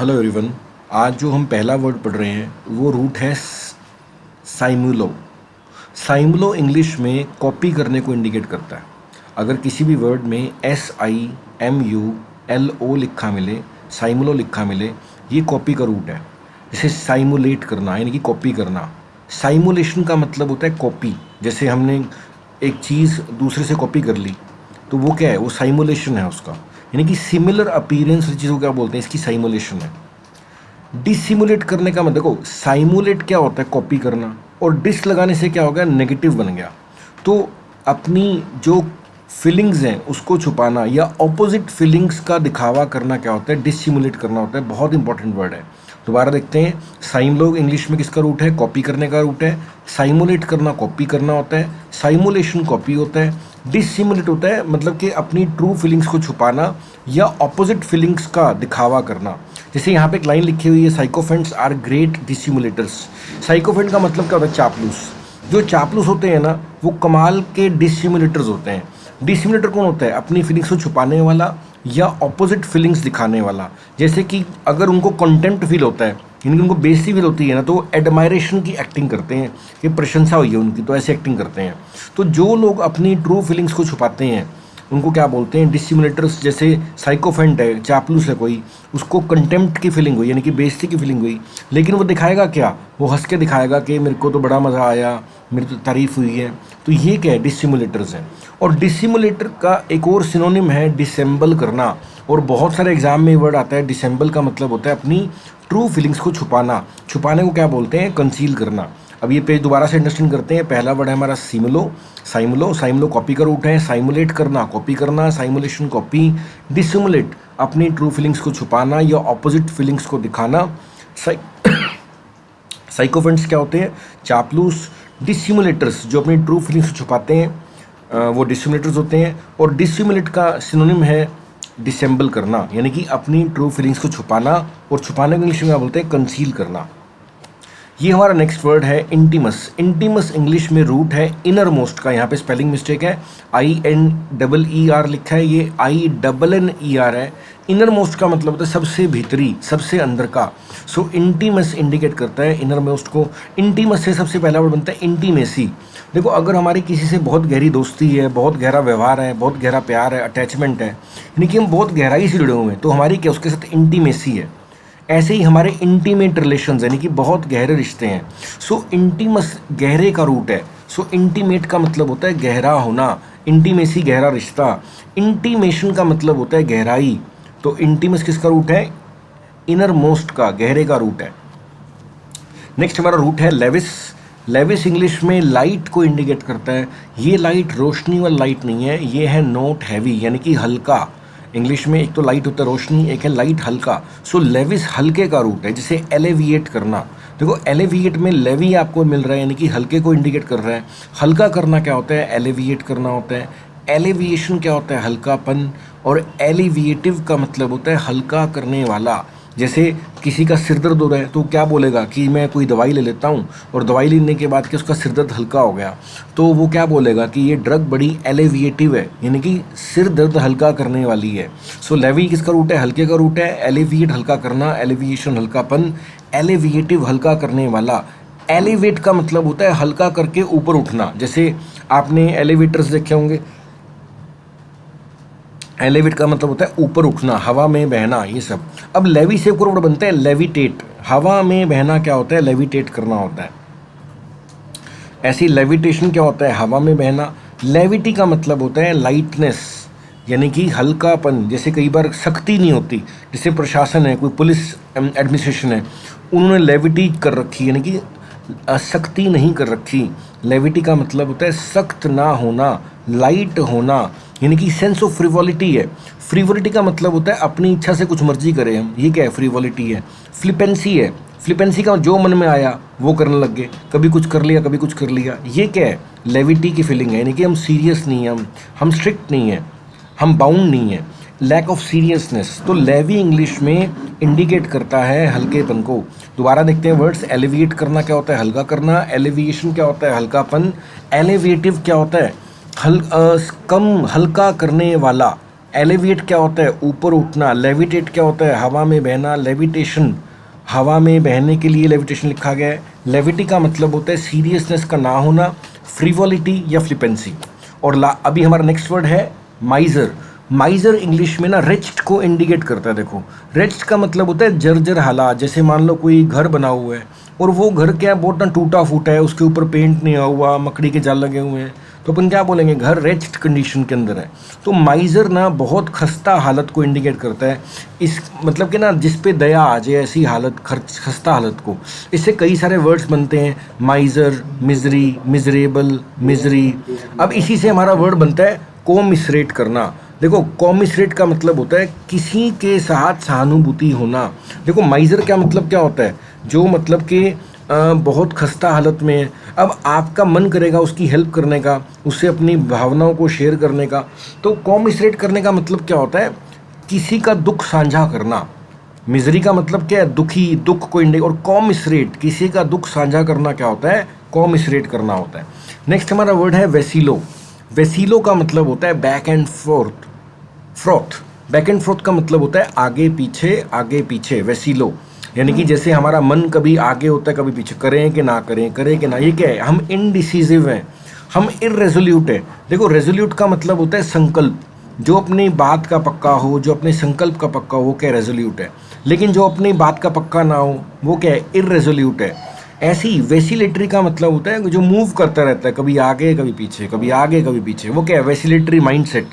Hello everyone. आज जो हम पहला वर्ड पढ़ रहे हैं वो रूट है साइमुलो। साइमुलो इंग्लिश में कॉपी करने को इंडिकेट करता है। अगर किसी भी वर्ड में SIMULO लिखा मिले, साइमुलो लिखा मिले, ये कॉपी का रूट है। जैसे साइमुलेट करना यानी कि कॉपी करना। साइमुलेशन का मतलब होता है कॉपी। जैसे हमने एक चीज़ दूसरे से कॉपी कर ली तो वो क्या है, वो साइमुलेशन है उसका। यानी कि सिमिलर अपीयरेंस चीज़ों को क्या बोलते हैं, इसकी साइमुलेशन है। डिसिमुलेट करने का मतलब देखो, साइमुलेट क्या होता है, कॉपी करना, और डिस लगाने से क्या हो गया, नेगेटिव बन गया। तो अपनी जो फीलिंग्स हैं उसको छुपाना या ऑपोजिट फीलिंग्स का दिखावा करना क्या होता है, डिसिमुलेट करना होता है। बहुत इंपॉर्टेंट वर्ड है। दोबारा देखते हैं। साइमलोग इंग्लिश में किसका रूट है, कॉपी करने का रूट है। साइमुलेट करना कॉपी करना होता है, साइमुलेशन कॉपी होता है, डिसिमुलेट होता है मतलब कि अपनी ट्रू फीलिंग्स को छुपाना या ऑपोजिट फीलिंग्स का दिखावा करना। जैसे यहाँ पे एक लाइन लिखी हुई है, साइकोफेंट्स आर ग्रेट डिसिमुलेटर्स। साइकोफेंट का मतलब क्या होता है, चापलूस। जो चापलूस होते हैं ना, वो कमाल के डिसिमुलेटर्स होते हैं। डिसिमुलेटर कौन होता है, अपनी फीलिंग्स को छुपाने वाला या ऑपोजिट फीलिंग्स दिखाने वाला। जैसे कि अगर उनको कंटेम्प्ट फील होता है, यानी कि उनको बेइज्जती फील होती है ना, तो एडमायरेशन की एक्टिंग करते हैं कि प्रशंसा हुई है उनकी, तो ऐसे एक्टिंग करते हैं। तो जो लोग अपनी ट्रू फीलिंग्स को छुपाते हैं उनको क्या बोलते हैं, डिसिमुलेटर्स। जैसे साइकोफेंट है, चापलूस है कोई, उसको कंटेम्प्ट की फीलिंग हुई यानी कि बेइज्जती की फीलिंग हुई, लेकिन वो दिखाएगा क्या, वो हंस के दिखाएगा कि मेरे को तो बड़ा मज़ा आया, मेरी तो तारीफ़ हुई है। तो ये क्या है, डिसिमुलेटर्स हैं। और डिसिमुलेटर का एक और सिनोनिम है डिसेंबल करना। और बहुत सारे एग्जाम में वर्ड आता है। डिसेंबल का मतलब होता है अपनी ट्रू फीलिंग्स को छुपाना। छुपाने को क्या बोलते हैं, कंसील करना। अब ये पेज दोबारा से अंडरस्टैंड करते हैं। पहला वर्ड है हमारा सिमुलो, साइमुलो। साइमुलो कॉपी का रूट है, साइमुलेट करना कॉपी करना, साइमुलेशन कॉपी, डिसिमुलेट अपनी ट्रू फीलिंग्स को छुपाना या ऑपोजिट फीलिंग्स को दिखाना। साइकोफेंट्स क्या होते हैं, चापलूस। डिसिमुलेटर्स जो अपनी ट्रू फीलिंग्स को छुपाते हैं वो डिसिमुलेटर्स होते हैं। और डिसिमुलेट का सिनोनिम है डिसेंबल करना, यानी कि अपनी ट्रू फीलिंग्स को छुपाना। और छुपाने को इंग्लिश में क्या बोलते हैं, कंसील करना। ये हमारा नेक्स्ट वर्ड है इंटीमस। इंटीमस इंग्लिश में रूट है इनर मोस्ट का। यहाँ पे स्पेलिंग मिस्टेक है, INER लिखा है, ये INNER है। इनर मोस्ट का मतलब होता है सबसे भीतरी, सबसे अंदर का। सो इंटीमस इंडिकेट करता है इनर मोस्ट को। इंटीमस से सबसे पहला वर्ड बनता है इंटीमेसी। देखो, अगर हमारी किसी से बहुत गहरी दोस्ती है, बहुत गहरा व्यवहार है, बहुत गहरा प्यार है, अटैचमेंट है, यानी कि हम बहुत गहराई से जुड़े हुए हैं, तो हमारी क्या उसके साथ इंटीमेसी है। ऐसे ही हमारे इंटीमेट रिलेशंस यानी कि बहुत गहरे रिश्ते हैं। सो इंटीमस गहरे का रूट है। सो इंटीमेट का मतलब होता है गहरा होना, इंटीमेसी गहरा रिश्ता। इंटीमेशन का मतलब होता है गहराई। तो इंटीमस किसका रूट है, इनर मोस्ट का, गहरे का रूट है। नेक्स्ट हमारा रूट है लेविस। लेविस इंग्लिश में लाइट को इंडिकेट करता है। ये लाइट रोशनी वाला लाइट नहीं है, ये है नोट हैवी यानी कि हल्का। इंग्लिश में एक तो लाइट होता है रोशनी, एक है लाइट हल्का। सो लेविस हल्के का रूट है। जैसे एलेविएट करना, देखो एलेविएट में लेवी आपको मिल रहा है यानी कि हल्के को इंडिकेट कर रहा है। हल्का करना क्या होता है, एलेविएट करना होता है। एलिविएशन क्या होता है, हल्कापन। और एलिविएटिव का मतलब होता है हल्का करने वाला। जैसे किसी का सिर दर्द हो रहा है तो क्या बोलेगा कि मैं कोई दवाई ले लेता हूँ, और दवाई लेने के बाद कि उसका सिर दर्द हल्का हो गया, तो वो क्या बोलेगा कि ये ड्रग बड़ी एलिविएटिव है, यानी कि सिर दर्द हल्का करने वाली है। सो लेवी किसका रूट है, हल्के का रूट है। एलिविएट हल्का करना, एलिविएशन हल्कापन, एलिविएटिव हल्का करने वाला। एलिवेट का मतलब होता है हल्का करके ऊपर उठना। जैसे आपने एलिवेटर्स देखे होंगे, एलिवेट का मतलब होता है ऊपर उठना, हवा में बहना, ये सब। अब लेवी से वर्ड बनता है लेविटेट। हवा में बहना क्या होता है, लेविटेट करना होता है। ऐसी लेविटेशन क्या होता है, हवा में बहना। लेविटी का मतलब होता है लाइटनेस, यानी कि हल्कापन। जैसे कई बार सख्ती नहीं होती, जैसे प्रशासन है, कोई पुलिस एडमिनिस्ट्रेशन है, उन्होंने लेविटी कर रखी यानी कि सख्ती नहीं कर रखी। लेविटी का मतलब होता है सख्त ना होना, लाइट होना, यानी कि सेंस ऑफ फ्रिवोलिटी है। फ्रिवोलिटी का मतलब होता है अपनी इच्छा से कुछ मर्जी करें हम, ये क्या है, फ्रिवोलिटी है। फ्लिपेंसी है, फ्लिपेंसी का जो मन में आया वो करने लग गए, कभी कुछ कर लिया कभी कुछ कर लिया, ये क्या है, लेविटी की फीलिंग है। यानी कि हम सीरियस नहीं हैं, हम स्ट्रिक्ट नहीं हैं, हम बाउंड नहीं हैं। Lack of seriousness. तो लेवी इंग्लिश में इंडिकेट करता है हल्केपन को। दोबारा देखते हैं वर्ड्स। एलिविएट करना क्या होता है, हल्का करना। एलिविएशन क्या होता है, हल्कापन। एलिवेटिव क्या होता है, कम हल्का करने वाला। एलिवेट क्या होता है, ऊपर उठना। लेविटेट क्या होता है, हवा में बहना। लेविटेशन, हवा में बहने के लिए लेविटेशन लिखा गया है। लेविटी का मतलब होता है सीरियसनेस का ना होना, फ्रीवॉलिटी या फ्लिपेंसी। और अभी हमारा नेक्स्ट वर्ड है माइजर। माइजर इंग्लिश में ना रिच्ड को इंडिकेट करता है। देखो, रिच्ड का मतलब होता है जर्जर हालात। जैसे मान लो कोई घर बना हुआ है और वो घर क्या है, बहुत ना टूटा फूटा है, उसके ऊपर पेंट नहीं हुआ, मकड़ी के जाल लगे हुए हैं, तो अपन क्या बोलेंगे, घर रिच्ड कंडीशन के अंदर है। तो माइजर ना बहुत खस्ता हालत को इंडिकेट करता है। इस मतलब कि ना जिस पे दया आ जाए ऐसी हालत, खस्ता हालत को। इससे कई सारे वर्ड्स बनते हैं, माइजर, मिजरी, मिजरेबल, मिजरी। अब इसी से हमारा वर्ड बनता है कोमिसरेट करना। देखो, कॉमिसरेट का मतलब होता है किसी के साथ सहानुभूति होना। देखो, माइजर क्या मतलब क्या होता है, जो मतलब कि बहुत खस्ता हालत में है। अब आपका मन करेगा उसकी हेल्प करने का, उससे अपनी भावनाओं को शेयर करने का। तो कॉमिसरेट करने का मतलब क्या होता है, किसी का दुख साझा करना। मिजरी का मतलब क्या है, दुखी, दुख को इंडिकेट। और कॉमिसरेट, किसी का दुख साझा करना क्या होता है, कॉमिसरेट करना होता है। नेक्स्ट हमारा वर्ड है वेसिलो। वेसिलो का मतलब होता है back and fourth, froth. Back and froth का मतलब होता है आगे पीछे, वेसिलो। यानी कि जैसे हमारा मन कभी आगे होता है कभी पीछे, करें कि ना करें, करें कि ना। ये क्या है, हम इनडिसिसिव हैं, हम इररेजोल्यूट है। देखो, रेजोल्यूट का मतलब होता है संकल्प, जो अपनी बात का पक्का हो, जो अपने संकल्प का पक्का हो, वो क्या रेजोल्यूट है। लेकिन जो अपनी बात का पक्का ना हो, वो क्या है, इररेजोल्यूट है। ऐसे ही वेसिलेटरी का मतलब होता है जो मूव करता रहता है, कभी आगे कभी पीछे, कभी आगे कभी पीछे, वो क्या है, वेसिलेटरी माइंडसेट।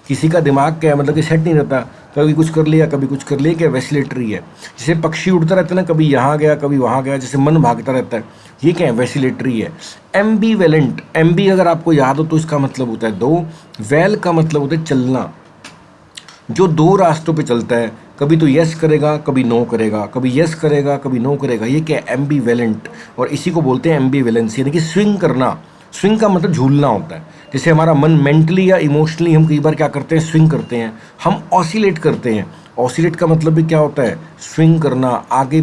किसी का दिमाग क्या है, मतलब कि सेट नहीं रहता, कभी कुछ कर लिया कभी कुछ कर लिया, क्या वेसिलेटरी है। जैसे पक्षी उड़ता रहता है ना, कभी यहाँ गया कभी वहाँ गया, जैसे मन भागता रहता है, ये क्या है, वेसिलेटरी है। एम्बीवेलेंट, एम्बी अगर आपको याद हो तो इसका मतलब होता है दो, वेल का मतलब होता है चलना, जो दो रास्तों पे चलता है, कभी तो यस करेगा कभी नो करेगा, कभी यस करेगा कभी नो करेगा, ये क्या है, एम्बीवेलेंट। और इसी को बोलते हैं एम्बीवेलेंस, यानी कि स्विंग करना। स्विंग का मतलब झूलना होता है। जैसे हमारा मन मेंटली या इमोशनली हम कई बार क्या करते हैं, स्विंग करते हैं, हम ऑसिलेट करते हैं। ऑसिलेट का मतलब भी क्या होता है, स्विंग करना, आगे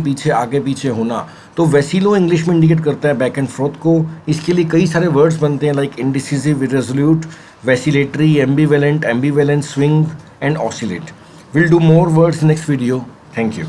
पीछे होना। तो वेसिलो इंग्लिश में इंडिकेट करता है बैक एंड फोर्थ को। इसके लिए कई सारे वर्ड्स बनते हैं, like indecisive, irresolute, vacillatory, ambivalent, ambivalence, swing and oscillate. We'll do more words next video. Thank you.